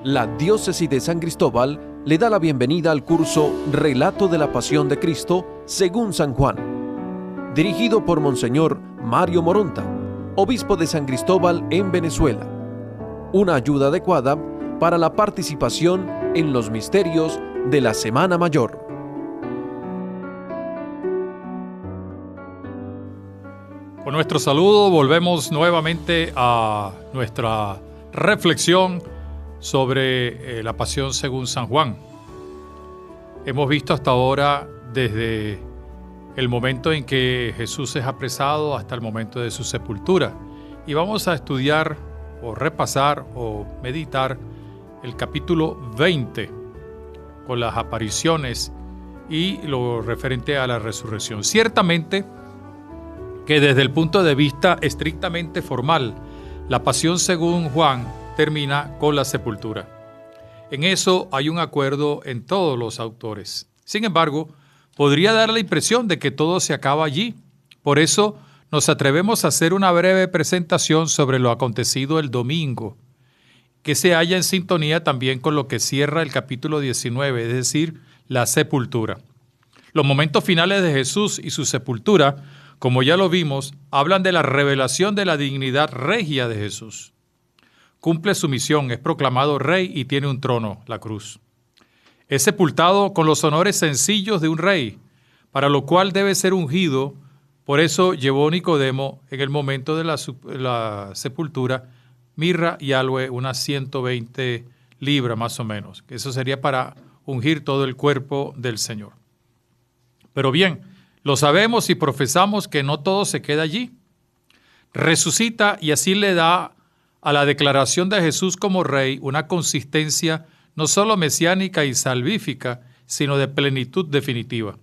La Diócesis de San Cristóbal le da la bienvenida al curso Relato de la Pasión de Cristo según San Juan, dirigido por Monseñor Mario Moronta, obispo de San Cristóbal en Venezuela. Una ayuda adecuada para la participación en los misterios de la Semana Mayor. Con nuestro saludo volvemos nuevamente a nuestra reflexión sobre la Pasión según San Juan. Hemos visto hasta ahora desde el momento en que Jesús es apresado hasta el momento de su sepultura. Y vamos a estudiar o repasar o meditar el capítulo 20 con las apariciones y lo referente a la resurrección. Ciertamente que desde el punto de vista estrictamente formal, la Pasión según Juan termina con la sepultura. En eso hay un acuerdo en todos los autores. Sin embargo, podría dar la impresión de que todo se acaba allí. Por eso nos atrevemos a hacer una breve presentación sobre lo acontecido el domingo, que se halla en sintonía también con lo que cierra el capítulo 19, es decir, la sepultura. Los momentos finales de Jesús y su sepultura, como ya lo vimos, hablan de la revelación de la dignidad regia de Jesús. Cumple su misión, es proclamado rey y tiene un trono, la cruz. Es sepultado con los honores sencillos de un rey, para lo cual debe ser ungido. Por eso llevó Nicodemo en el momento de la sepultura mirra y aloe, unas 120 libras más o menos. Eso sería para ungir todo el cuerpo del Señor. Pero bien, lo sabemos y profesamos que no todo se queda allí. Resucita y así le da a la declaración de Jesús como rey una consistencia no solo mesiánica y salvífica, sino de plenitud definitiva.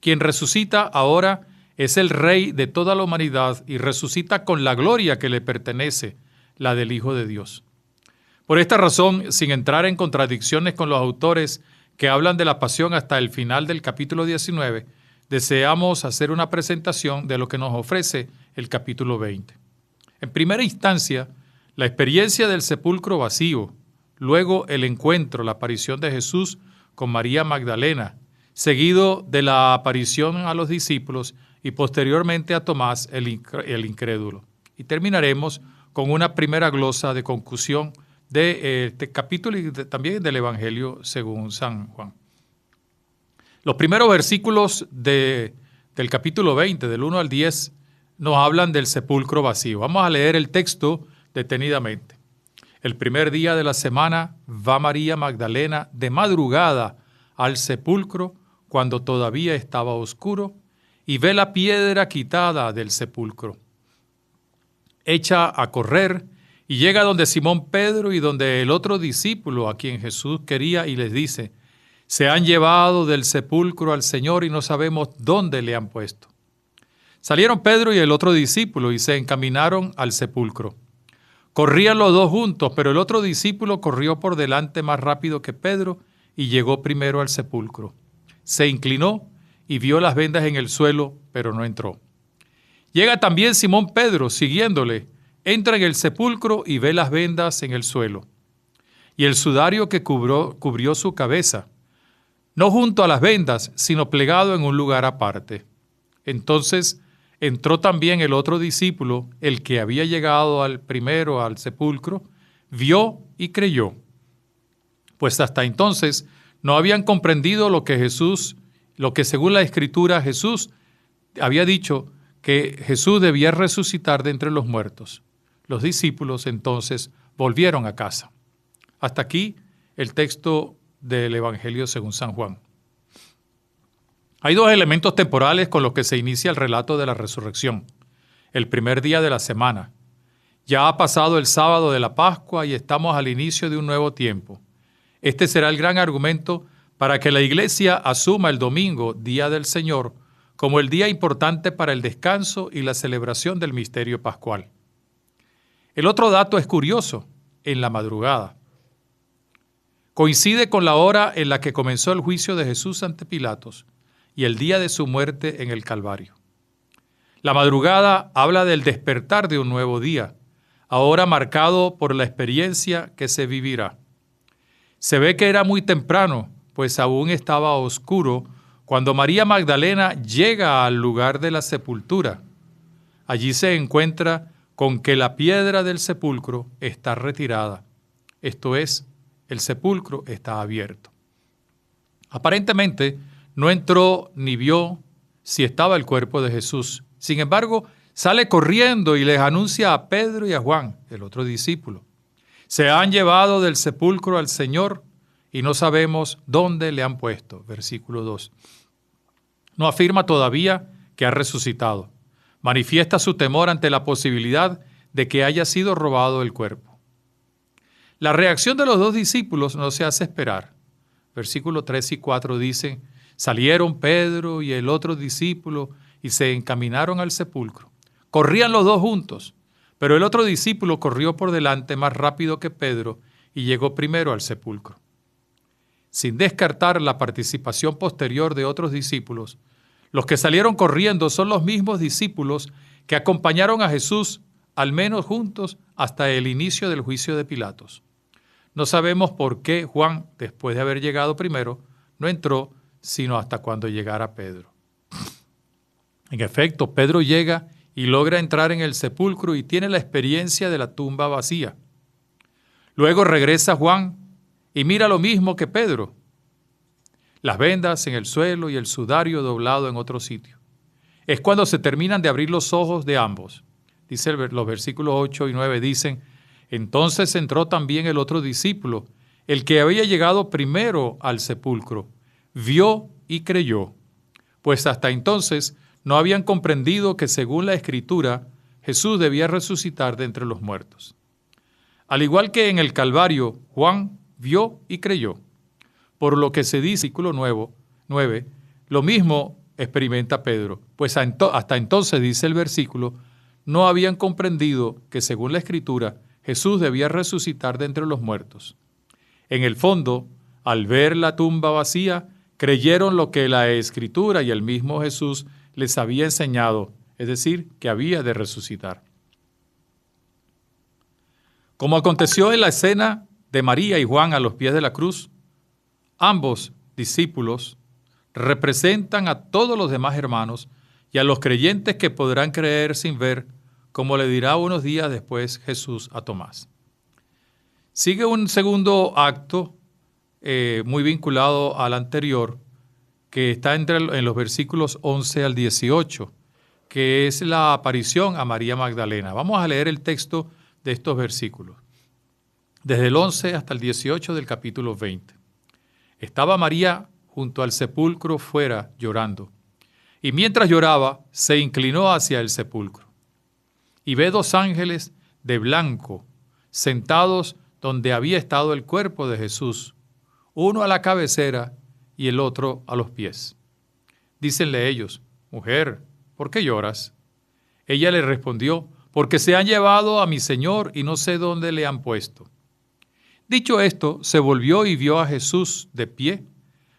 Quien resucita ahora es el rey de toda la humanidad y resucita con la gloria que le pertenece, la del Hijo de Dios. Por esta razón, sin entrar en contradicciones con los autores que hablan de la pasión hasta el final del capítulo 19, deseamos hacer una presentación de lo que nos ofrece el capítulo 20. En primera instancia, la experiencia del sepulcro vacío, luego el encuentro, la aparición de Jesús con María Magdalena, seguido de la aparición a los discípulos y posteriormente a Tomás el incrédulo. Y terminaremos con una primera glosa de conclusión de este capítulo y también del Evangelio según San Juan. Los primeros versículos del capítulo 20, del 1 al 10, nos hablan del sepulcro vacío. Vamos a leer el texto detenidamente. El primer día de la semana va María Magdalena de madrugada al sepulcro cuando todavía estaba oscuro y ve la piedra quitada del sepulcro. Echa a correr y llega donde Simón Pedro y donde el otro discípulo a quien Jesús quería y les dice: se han llevado del sepulcro al Señor y no sabemos dónde le han puesto. Salieron Pedro y el otro discípulo y se encaminaron al sepulcro. Corrían los dos juntos, pero el otro discípulo corrió por delante más rápido que Pedro y llegó primero al sepulcro. Se inclinó y vio las vendas en el suelo, pero no entró. Llega también Simón Pedro, siguiéndole, entra en el sepulcro y ve las vendas en el suelo, y el sudario que cubrió su cabeza, no junto a las vendas, sino plegado en un lugar aparte. Entonces entró también el otro discípulo, el que había llegado primero al sepulcro, vio y creyó, pues hasta entonces no habían comprendido lo que según la Escritura Jesús había dicho, que Jesús debía resucitar de entre los muertos. Los discípulos entonces volvieron a casa. Hasta aquí el texto del Evangelio según San Juan. Hay dos elementos temporales con los que se inicia el relato de la resurrección. El primer día de la semana. Ya ha pasado el sábado de la Pascua y estamos al inicio de un nuevo tiempo. Este será el gran argumento para que la Iglesia asuma el domingo, Día del Señor, como el día importante para el descanso y la celebración del misterio pascual. El otro dato es curioso, en la madrugada. Coincide con la hora en la que comenzó el juicio de Jesús ante Pilatos y el día de su muerte en el Calvario. La madrugada habla del despertar de un nuevo día, ahora marcado por la experiencia que se vivirá. Se ve que era muy temprano, pues aún estaba oscuro, cuando María Magdalena llega al lugar de la sepultura. Allí se encuentra con que la piedra del sepulcro está retirada. Esto es, el sepulcro está abierto. Aparentemente, no entró ni vio si estaba el cuerpo de Jesús. Sin embargo, sale corriendo y les anuncia a Pedro y a Juan, el otro discípulo: se han llevado del sepulcro al Señor y no sabemos dónde le han puesto. Versículo 2. No afirma todavía que ha resucitado. Manifiesta su temor ante la posibilidad de que haya sido robado el cuerpo. La reacción de los dos discípulos no se hace esperar. Versículos 3 y 4 dicen: salieron Pedro y el otro discípulo y se encaminaron al sepulcro. Corrían los dos juntos, pero el otro discípulo corrió por delante más rápido que Pedro y llegó primero al sepulcro. Sin descartar la participación posterior de otros discípulos, los que salieron corriendo son los mismos discípulos que acompañaron a Jesús, al menos juntos, hasta el inicio del juicio de Pilatos. No sabemos por qué Juan, después de haber llegado primero, no entró sino hasta cuando llegara Pedro. En efecto, Pedro llega y logra entrar en el sepulcro y tiene la experiencia de la tumba vacía. Luego regresa Juan y mira lo mismo que Pedro: las vendas en el suelo y el sudario doblado en otro sitio. Es cuando se terminan de abrir los ojos de ambos. Dice los versículos 8 y 9 dicen: entonces entró también el otro discípulo, el que había llegado primero al sepulcro. Vio y creyó, pues hasta entonces no habían comprendido que según la Escritura, Jesús debía resucitar de entre los muertos. Al igual que en el Calvario, Juan vio y creyó. Por lo que se dice, versículo 9, lo mismo experimenta Pedro, pues hasta entonces, dice el versículo, no habían comprendido que según la Escritura, Jesús debía resucitar de entre los muertos. En el fondo, al ver la tumba vacía, creyeron lo que la Escritura y el mismo Jesús les había enseñado, es decir, que había de resucitar. Como aconteció en la escena de María y Juan a los pies de la cruz, ambos discípulos representan a todos los demás hermanos y a los creyentes que podrán creer sin ver, como le dirá unos días después Jesús a Tomás. Sigue un segundo acto muy vinculado al anterior, que está en los versículos 11 al 18, que es la aparición a María Magdalena. Vamos a leer el texto de estos versículos, desde el 11 hasta el 18 del capítulo 20. Estaba María junto al sepulcro fuera llorando, y mientras lloraba se inclinó hacia el sepulcro, y ve dos ángeles de blanco sentados donde había estado el cuerpo de Jesús, uno a la cabecera y el otro a los pies. Dícenle ellos: mujer, ¿por qué lloras? Ella le respondió: porque se han llevado a mi Señor y no sé dónde le han puesto. Dicho esto, se volvió y vio a Jesús de pie,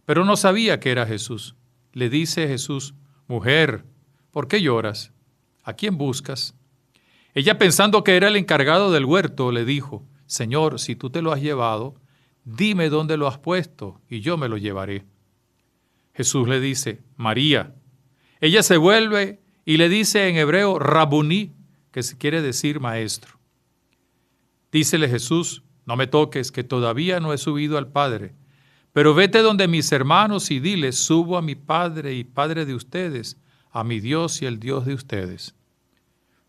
pero no sabía que era Jesús. Le dice Jesús: mujer, ¿por qué lloras? ¿A quién buscas? Ella, pensando que era el encargado del huerto, le dijo: Señor, si tú te lo has llevado, dime dónde lo has puesto y yo me lo llevaré. Jesús le dice: María. Ella se vuelve y le dice en hebreo Rabuní, que quiere decir maestro. Dícele Jesús: no me toques, que todavía no he subido al Padre, pero vete donde mis hermanos y diles: subo a mi Padre y Padre de ustedes, a mi Dios y el Dios de ustedes.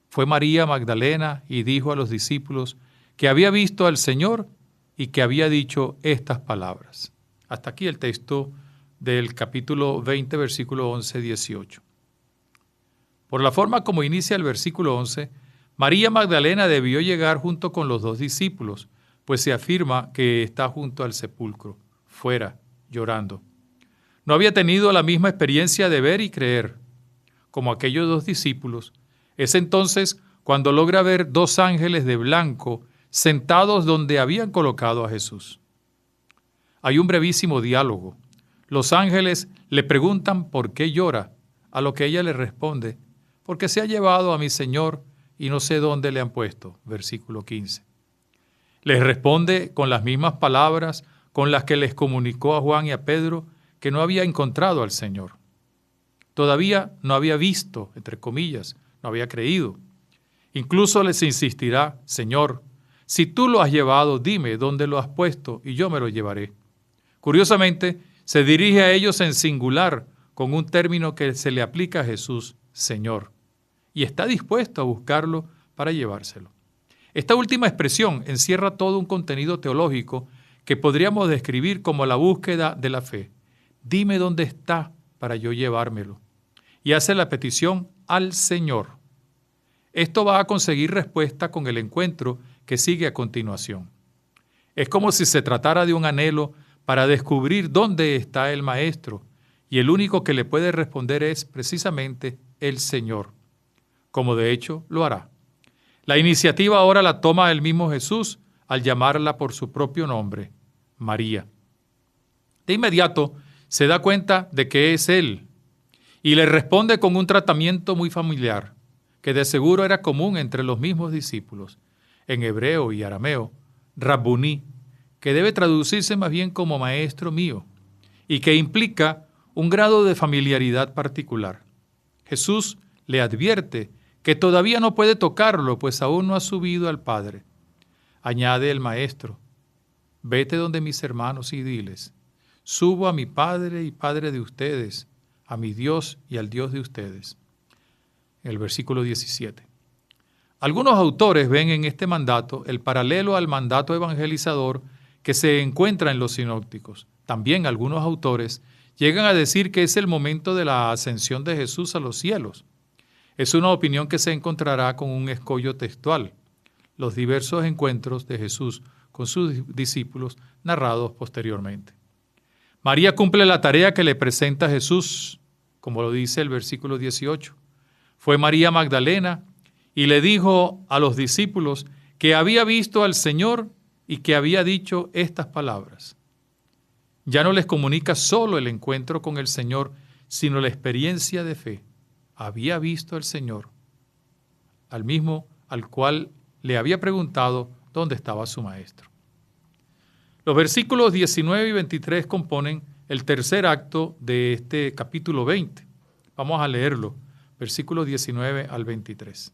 Fue María Magdalena y dijo a los discípulos que había visto al Señor y que había dicho estas palabras. Hasta aquí el texto del capítulo 20, versículo 11-18. Por la forma como inicia el versículo 11, María Magdalena debió llegar junto con los dos discípulos, pues se afirma que está junto al sepulcro, fuera, llorando. No había tenido la misma experiencia de ver y creer como aquellos dos discípulos. Es entonces cuando logra ver dos ángeles de blanco sentados donde habían colocado a Jesús. Hay un brevísimo diálogo. Los ángeles le preguntan por qué llora, a lo que ella le responde: porque se ha llevado a mi Señor y no sé dónde le han puesto. Versículo 15. Les responde con las mismas palabras con las que les comunicó a Juan y a Pedro que no había encontrado al Señor. Todavía no había visto, entre comillas, no había creído. Incluso les insistirá: Señor, si tú lo has llevado, dime dónde lo has puesto y yo me lo llevaré. Curiosamente, se dirige a ellos en singular, con un término que se le aplica a Jesús, Señor, y está dispuesto a buscarlo para llevárselo. Esta última expresión encierra todo un contenido teológico que podríamos describir como la búsqueda de la fe. Dime dónde está para yo llevármelo. Y hace la petición al Señor. Esto va a conseguir respuesta con el encuentro que sigue a continuación. Es como si se tratara de un anhelo para descubrir dónde está el Maestro, y el único que le puede responder es precisamente el Señor, como de hecho lo hará. La iniciativa ahora la toma el mismo Jesús al llamarla por su propio nombre, María. De inmediato se da cuenta de que es Él y le responde con un tratamiento muy familiar, que de seguro era común entre los mismos discípulos, en hebreo y arameo, Rabbuní, que debe traducirse más bien como maestro mío, y que implica un grado de familiaridad particular. Jesús le advierte que todavía no puede tocarlo, pues aún no ha subido al Padre. Añade el Maestro: vete donde mis hermanos y diles: subo a mi Padre y Padre de ustedes, a mi Dios y al Dios de ustedes. El versículo 17. Algunos autores ven en este mandato el paralelo al mandato evangelizador que se encuentra en los sinópticos. También algunos autores llegan a decir que es el momento de la ascensión de Jesús a los cielos. Es una opinión que se encontrará con un escollo textual: los diversos encuentros de Jesús con sus discípulos narrados posteriormente. María cumple la tarea que le presenta Jesús, como lo dice el versículo 18. Fue María Magdalena y le dijo a los discípulos que había visto al Señor y que había dicho estas palabras. Ya no les comunica solo el encuentro con el Señor, sino la experiencia de fe. Había visto al Señor, al mismo al cual le había preguntado dónde estaba su Maestro. Los versículos 19 y 23 componen el tercer acto de este capítulo 20. Vamos a leerlo, versículos 19 al 23.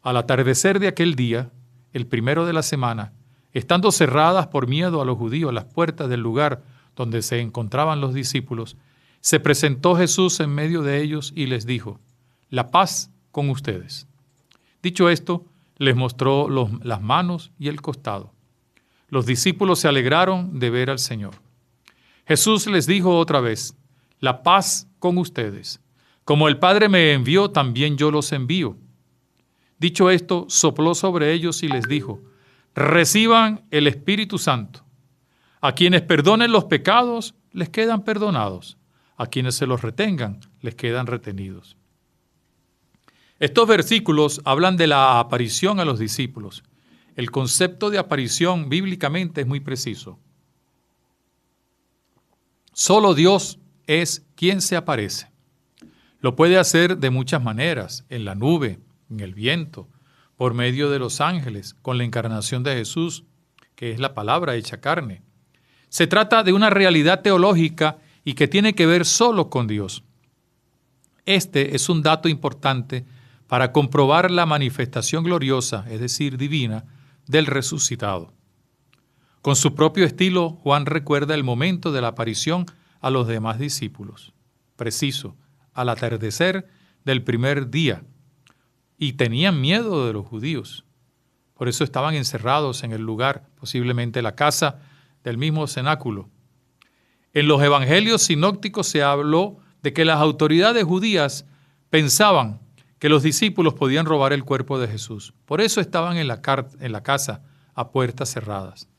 Al atardecer de aquel día, el primero de la semana, estando cerradas por miedo a los judíos las puertas del lugar donde se encontraban los discípulos, se presentó Jesús en medio de ellos y les dijo: la paz con ustedes. Dicho esto, les mostró las manos y el costado. Los discípulos se alegraron de ver al Señor. Jesús les dijo otra vez: la paz con ustedes. Como el Padre me envió, también yo los envío. Dicho esto, sopló sobre ellos y les dijo: reciban el Espíritu Santo. A quienes perdonen los pecados, les quedan perdonados. A quienes se los retengan, les quedan retenidos. Estos versículos hablan de la aparición a los discípulos. El concepto de aparición bíblicamente es muy preciso. Solo Dios es quien se aparece. Lo puede hacer de muchas maneras: en la nube, en el viento, por medio de los ángeles, con la encarnación de Jesús, que es la palabra hecha carne. Se trata de una realidad teológica y que tiene que ver solo con Dios. Este es un dato importante para comprobar la manifestación gloriosa, es decir, divina, del resucitado. Con su propio estilo, Juan recuerda el momento de la aparición a los demás discípulos. Preciso, al atardecer del primer día. Y tenían miedo de los judíos. Por eso estaban encerrados en el lugar, posiblemente la casa del mismo cenáculo. En los evangelios sinópticos se habló de que las autoridades judías pensaban que los discípulos podían robar el cuerpo de Jesús. Por eso estaban en la casa a puertas cerradas.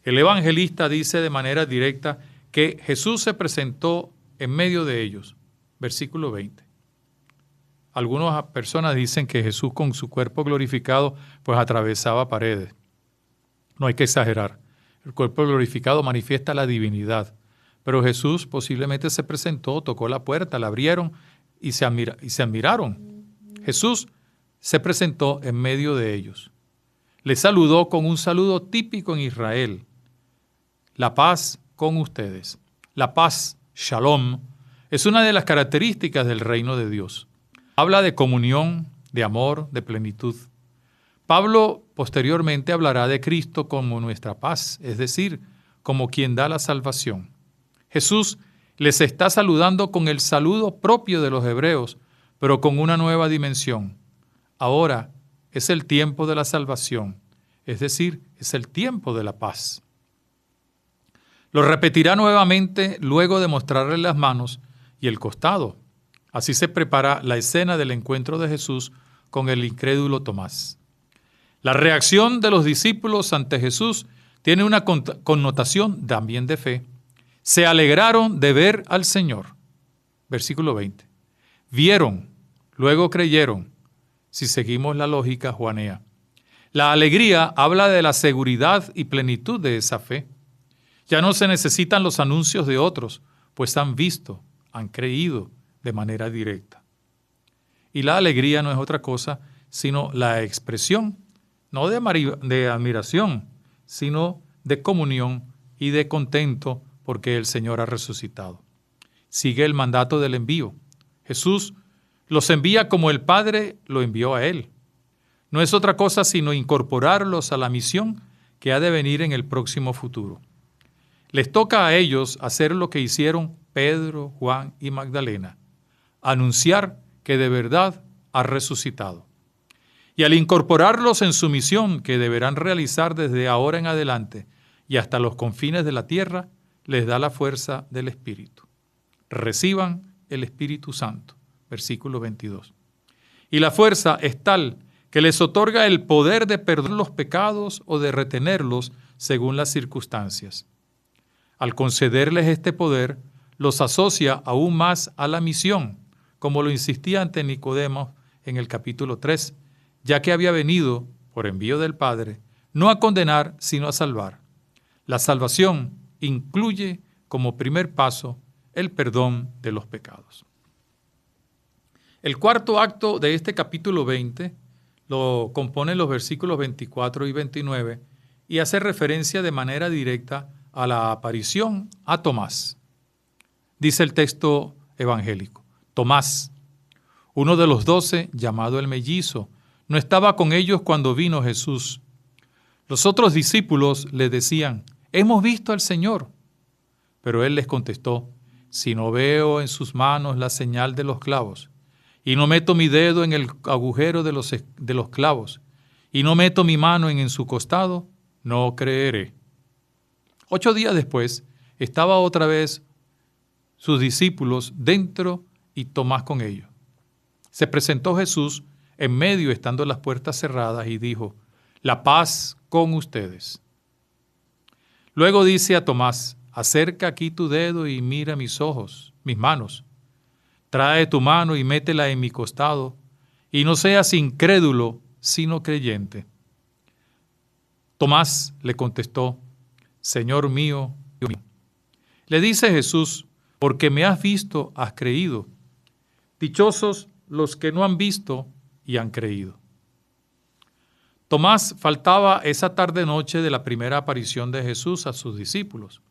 El evangelista dice de manera directa que Jesús se presentó en medio de ellos. Versículo 20. Algunas personas dicen que Jesús con su cuerpo glorificado pues atravesaba paredes. No hay que exagerar. El cuerpo glorificado manifiesta la divinidad. Pero Jesús posiblemente se presentó, tocó la puerta, la abrieron y se admiraron. Jesús se presentó en medio de ellos. Les saludó con un saludo típico en Israel. la paz con ustedes. La paz, shalom, es una de las características del reino de Dios. Habla de comunión, de amor, de plenitud. Pablo posteriormente hablará de Cristo como nuestra paz, es decir, como quien da la salvación. Jesús les está saludando con el saludo propio de los hebreos, pero con una nueva dimensión. Ahora es el tiempo de la salvación, es decir, es el tiempo de la paz. Lo repetirá nuevamente luego de mostrarle las manos y el costado. Así se prepara la escena del encuentro de Jesús con el incrédulo Tomás. La reacción de los discípulos ante Jesús tiene una connotación también de fe. Se alegraron de ver al Señor. Versículo 20. Vieron, luego creyeron, si seguimos la lógica juanea. La alegría habla de la seguridad y plenitud de esa fe. Ya no se necesitan los anuncios de otros, pues han visto, han creído de manera directa. Y la alegría no es otra cosa sino la expresión, no de admiración, sino de comunión y de contento porque el Señor ha resucitado. Sigue el mandato del envío. Jesús los envía como el Padre lo envió a Él. No es otra cosa sino incorporarlos a la misión que ha de venir en el próximo futuro. Les toca a ellos hacer lo que hicieron Pedro, Juan y Magdalena, anunciar que de verdad ha resucitado. Y al incorporarlos en su misión que deberán realizar desde ahora en adelante y hasta los confines de la tierra, les da la fuerza del Espíritu. Reciban el Espíritu Santo. Versículo 22. Y la fuerza es tal que les otorga el poder de perdonar los pecados o de retenerlos según las circunstancias. Al concederles este poder, los asocia aún más a la misión, como lo insistía ante Nicodemo en el capítulo 3, ya que había venido, por envío del Padre, no a condenar, sino a salvar. La salvación incluye como primer paso el perdón de los pecados. El cuarto acto de este capítulo 20 lo componen los versículos 24 y 29 y hace referencia de manera directa a la aparición a Tomás. Dice el texto evangélico: Tomás, uno de los 12, llamado el mellizo, no estaba con ellos cuando vino Jesús. Los otros discípulos le decían: hemos visto al Señor. Pero él les contestó: si no veo en sus manos la señal de los clavos, y no meto mi dedo en el agujero de los clavos, y no meto mi mano en su costado, no creeré. 8 días después, estaba otra vez sus discípulos dentro y Tomás con ellos. Se presentó Jesús en medio, estando las puertas cerradas, y dijo: la paz con ustedes. Luego dice a Tomás: acerca aquí tu dedo y mira mis ojos, mis manos. Trae tu mano y métela en mi costado, y no seas incrédulo, sino creyente. Tomás le contestó: Señor mío, Dios mío. Le dice Jesús: porque me has visto, has creído. Dichosos los que no han visto y han creído. Tomás faltaba esa tarde-noche de la primera aparición de Jesús a sus discípulos,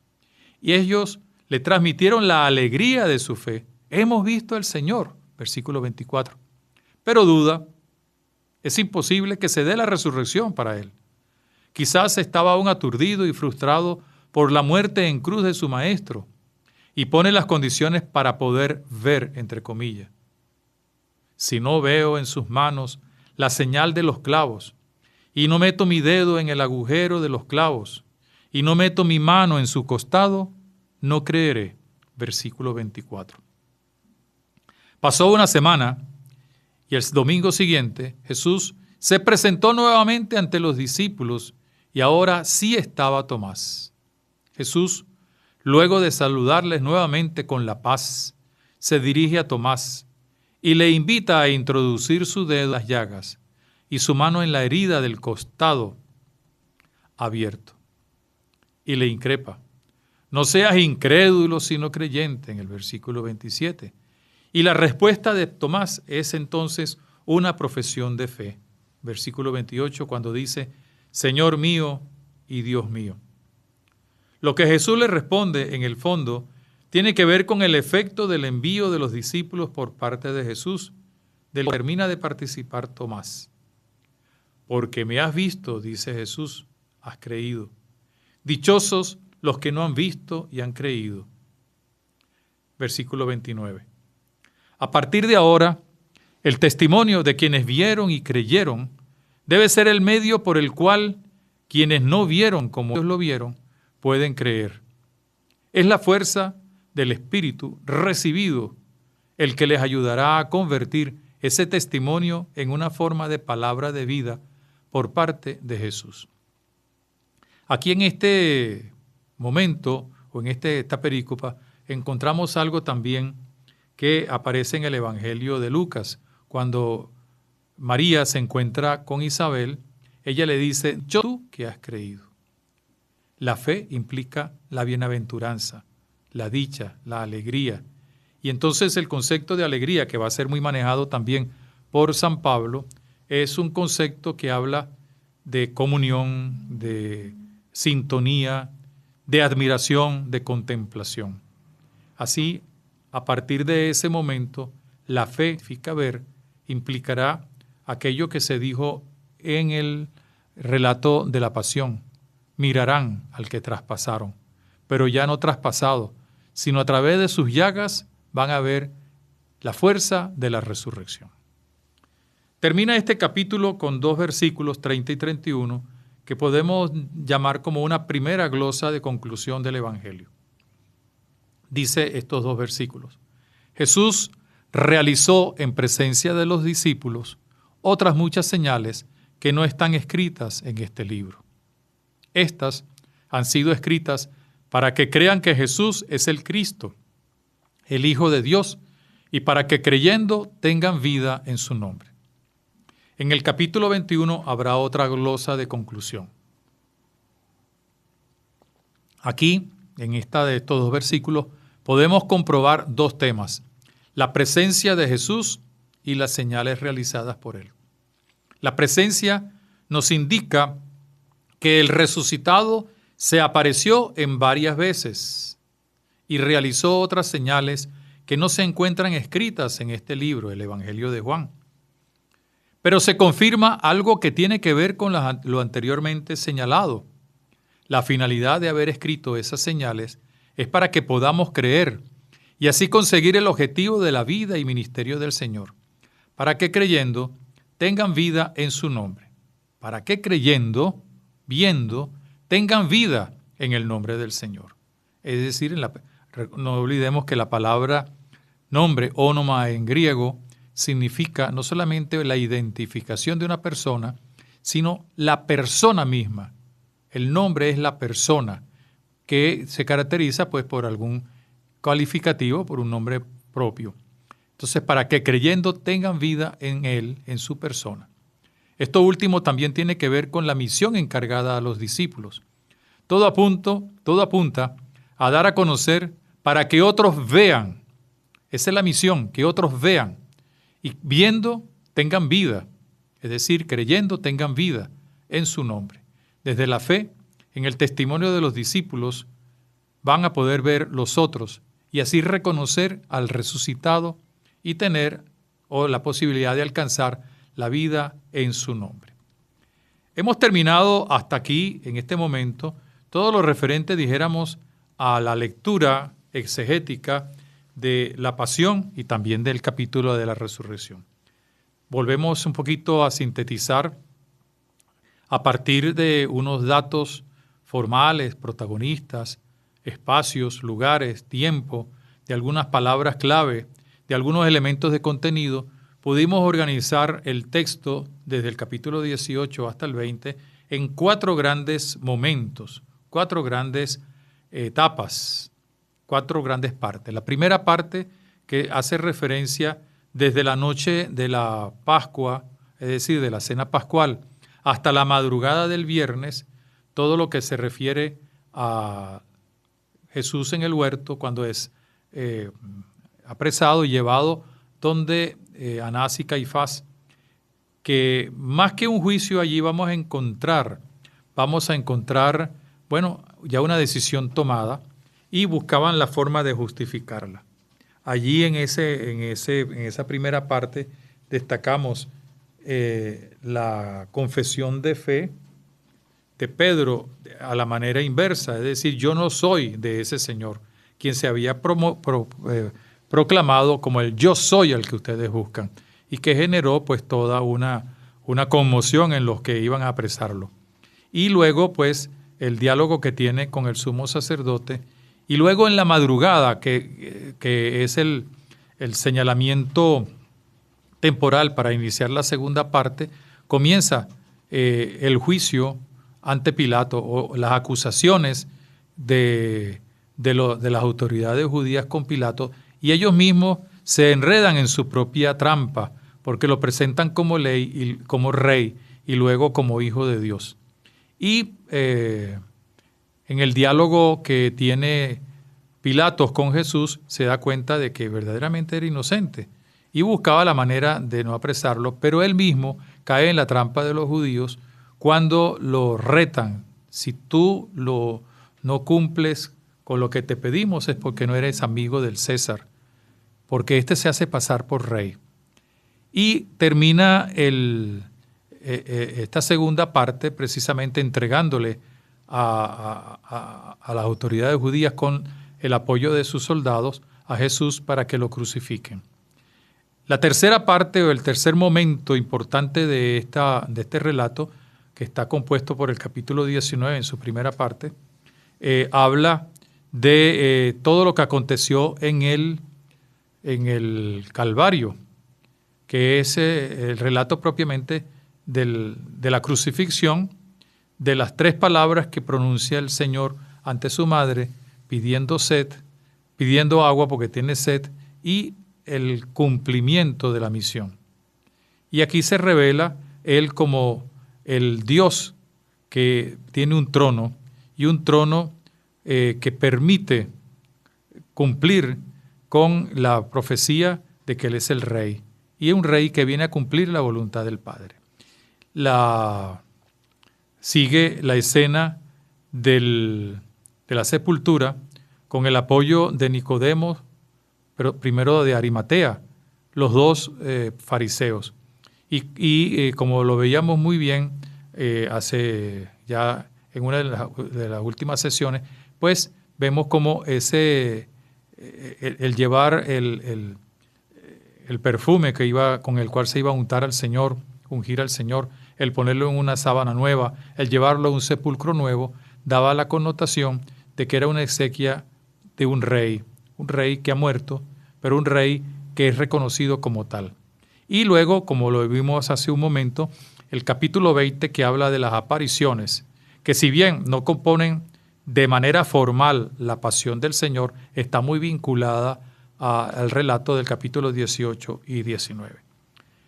y ellos le transmitieron la alegría de su fe. Hemos visto al Señor, versículo 24. Pero duda, es imposible que se dé la resurrección para él. Quizás estaba aún aturdido y frustrado por la muerte en cruz de su maestro, y pone las condiciones para poder ver, entre comillas. Si no veo en sus manos la señal de los clavos, y no meto mi dedo en el agujero de los clavos, y no meto mi mano en su costado, no creeré. Versículo 24. Pasó una semana, y el domingo siguiente Jesús se presentó nuevamente ante los discípulos, y ahora sí estaba Tomás. Jesús, luego de saludarles nuevamente con la paz, se dirige a Tomás y le invita a introducir su dedo en las llagas y su mano en la herida del costado abierto. Y le increpa: no seas incrédulo sino creyente, en el versículo 27. Y la respuesta de Tomás es entonces una profesión de fe. Versículo 28, cuando dice: Señor mío y Dios mío. Lo que Jesús le responde, en el fondo, tiene que ver con el efecto del envío de los discípulos por parte de Jesús, del que termina de participar Tomás. Porque me has visto, dice Jesús, has creído. Dichosos los que no han visto y han creído. Versículo 29. A partir de ahora, el testimonio de quienes vieron y creyeron debe ser el medio por el cual quienes no vieron como ellos lo vieron pueden creer. Es la fuerza del Espíritu recibido el que les ayudará a convertir ese testimonio en una forma de palabra de vida por parte de Jesús. Aquí en este momento, o en esta perícopa, encontramos algo también que aparece en el Evangelio de Lucas. Cuando María se encuentra con Isabel, ella le dice, yo tú que has creído. La fe implica la bienaventuranza, la dicha, la alegría. Y entonces el concepto de alegría, que va a ser muy manejado también por San Pablo, es un concepto que habla de comunión, de sintonía, de admiración, de contemplación. Así, a partir de ese momento, la fe significa ver, implicará aquello que se dijo en el relato de la pasión. Mirarán al que traspasaron, pero ya no traspasado, sino a través de sus llagas van a ver la fuerza de la resurrección. Termina este capítulo con 2 versículos, 30 y 31, que podemos llamar como una primera glosa de conclusión del Evangelio. Dice estos 2 versículos. Jesús realizó en presencia de los discípulos otras muchas señales que no están escritas en este libro. Estas han sido escritas para que crean que Jesús es el Cristo, el Hijo de Dios, y para que creyendo tengan vida en su nombre. En el capítulo 21 habrá otra glosa de conclusión. Aquí, en de estos 2 versículos, podemos comprobar 2 temas: la presencia de Jesús y las señales realizadas por él. La presencia nos indica que el resucitado se apareció en varias veces y realizó otras señales que no se encuentran escritas en este libro, el Evangelio de Juan. Pero se confirma algo que tiene que ver con lo anteriormente señalado. La finalidad de haber escrito esas señales es para que podamos creer y así conseguir el objetivo de la vida y ministerio del Señor, para que creyendo tengan vida en su nombre, para que creyendo, viendo, tengan vida en el nombre del Señor. Es decir, no olvidemos que la palabra nombre, ónoma en griego, significa no solamente la identificación de una persona, sino la persona misma. El nombre es la persona que se caracteriza pues por algún calificativo, por un nombre propio. Entonces, para que creyendo tengan vida en él, en su persona. Esto último también tiene que ver con la misión encargada a los discípulos. Todo apunta a dar a conocer para que otros vean. Esa es la misión, que otros vean. Y viendo tengan vida, es decir, creyendo tengan vida en su nombre. Desde la fe, en el testimonio de los discípulos, van a poder ver los otros y así reconocer al resucitado y tener la posibilidad de alcanzar la vida en su nombre. Hemos terminado hasta aquí, en este momento, todo lo referente, dijéramos, a la lectura exegética de la pasión y también del capítulo de la resurrección. Volvemos un poquito a sintetizar a partir de unos datos formales, protagonistas, espacios, lugares, tiempo, de algunas palabras clave, de algunos elementos de contenido. Pudimos organizar el texto desde el capítulo 18 hasta el 20 en 4 grandes momentos, 4 grandes etapas, 4 grandes partes. La primera parte, que hace referencia desde la noche de la Pascua, es decir, de la cena pascual, hasta la madrugada del viernes, todo lo que se refiere a Jesús en el huerto, cuando es apresado y llevado donde Anás y Caifás, que más que un juicio allí vamos a encontrar, bueno, ya una decisión tomada y buscaban la forma de justificarla. Allí en esa primera parte destacamos la confesión de fe de Pedro a la manera inversa, es decir, yo no soy de ese Señor, quien se había proclamado como el yo soy al que ustedes buscan, y que generó pues toda una conmoción en los que iban a apresarlo. Y luego pues el diálogo que tiene con el sumo sacerdote, y luego en la madrugada, que es el señalamiento temporal para iniciar la segunda parte, comienza el juicio ante Pilato, o las acusaciones de las autoridades judías con Pilato, y ellos mismos se enredan en su propia trampa, porque lo presentan como como rey, y luego como hijo de Dios. Y en el diálogo que tiene Pilatos con Jesús, se da cuenta de que verdaderamente era inocente, y buscaba la manera de no apresarlo, pero él mismo cae en la trampa de los judíos cuando lo retan. Si tú no cumples con lo que te pedimos es porque no eres amigo del César, porque éste se hace pasar por rey. Y termina esta segunda parte precisamente entregándole a las autoridades judías, con el apoyo de sus soldados, a Jesús para que lo crucifiquen. La tercera parte, o el tercer momento importante de este relato, que está compuesto por el capítulo 19 en su primera parte, habla de todo lo que aconteció en el Calvario, que es el relato propiamente de la crucifixión, de las 3 palabras que pronuncia el Señor ante su madre, pidiendo agua porque tiene sed, y el cumplimiento de la misión. Y aquí se revela Él como el Dios que tiene un trono, y un trono que permite cumplir con la profecía de que Él es el Rey, y es un Rey que viene a cumplir la voluntad del Padre. Sigue la escena de la sepultura con el apoyo de Nicodemo, pero primero de Arimatea, los 2 fariseos. Y como lo veíamos muy bien hace ya en una de las últimas sesiones, pues vemos como el llevar el perfume con el cual se iba a ungir al Señor, el ponerlo en una sábana nueva, el llevarlo a un sepulcro nuevo, daba la connotación de que era una exequia de un rey que ha muerto, pero un rey que es reconocido como tal. Y luego, como lo vimos hace un momento, el capítulo 20, que habla de las apariciones, que si bien no componen de manera formal la pasión del Señor, está muy vinculada al relato del capítulo 18 y 19.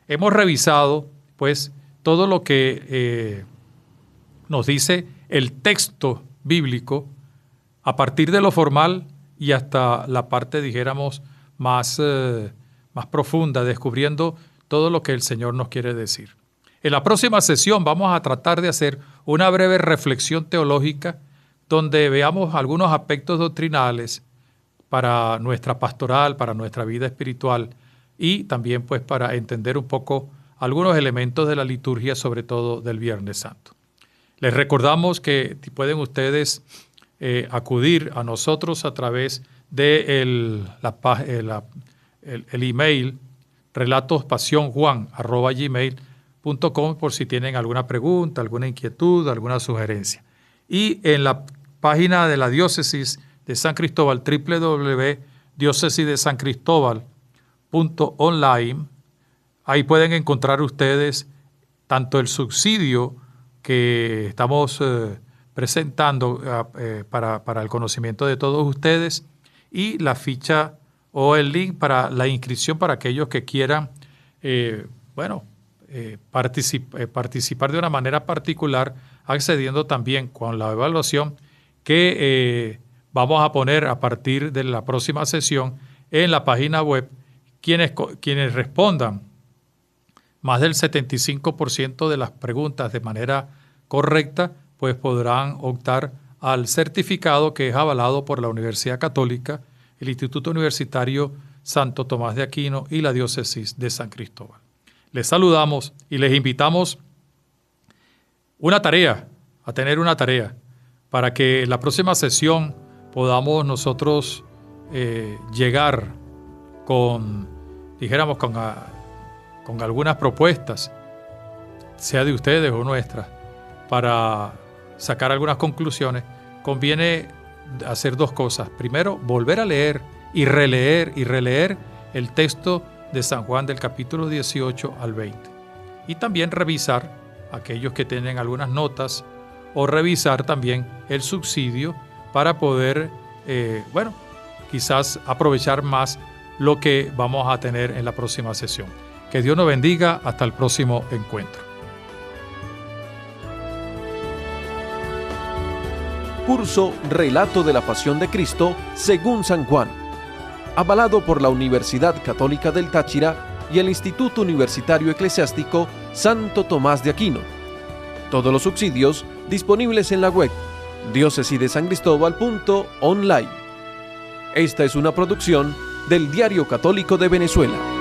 Hemos revisado, pues, todo lo que nos dice el texto bíblico, a partir de lo formal y hasta la parte, dijéramos, más profunda, descubriendo todo lo que el Señor nos quiere decir. En la próxima sesión vamos a tratar de hacer una breve reflexión teológica donde veamos algunos aspectos doctrinales para nuestra pastoral, para nuestra vida espiritual, y también pues para entender un poco algunos elementos de la liturgia, sobre todo del Viernes Santo. Les recordamos que pueden ustedes acudir a nosotros a través de el email relatospassionjuan@gmail.com por si tienen alguna pregunta, alguna inquietud, alguna sugerencia. Y en la página de la Diócesis de San Cristóbal, www.diocesisdesancristóbal.online, ahí pueden encontrar ustedes tanto el subsidio que estamos presentando para el conocimiento de todos ustedes, y la ficha o el link para la inscripción para aquellos que quieran participar de una manera particular, accediendo también con la evaluación que vamos a poner a partir de la próxima sesión en la página web. Quienes respondan más del 75% de las preguntas de manera correcta, pues podrán optar al certificado que es avalado por la Universidad Católica, el Instituto Universitario Santo Tomás de Aquino y la Diócesis de San Cristóbal. Les saludamos y les invitamos a tener una tarea, para que en la próxima sesión podamos nosotros llegar con algunas propuestas, sea de ustedes o nuestras, para sacar algunas conclusiones. Conviene hacer dos cosas. Primero, volver a leer y releer el texto de San Juan del capítulo 18 al 20. Y también revisar, aquellos que tienen algunas notas, o revisar también el subsidio para poder, quizás aprovechar más lo que vamos a tener en la próxima sesión. Que Dios nos bendiga. Hasta el próximo encuentro. Curso Relato de la Pasión de Cristo según San Juan, avalado por la Universidad Católica del Táchira y el Instituto Universitario Eclesiástico Santo Tomás de Aquino. Todos los subsidios disponibles en la web diócesidesancristóbal.online. Esta es una producción del Diario Católico de Venezuela.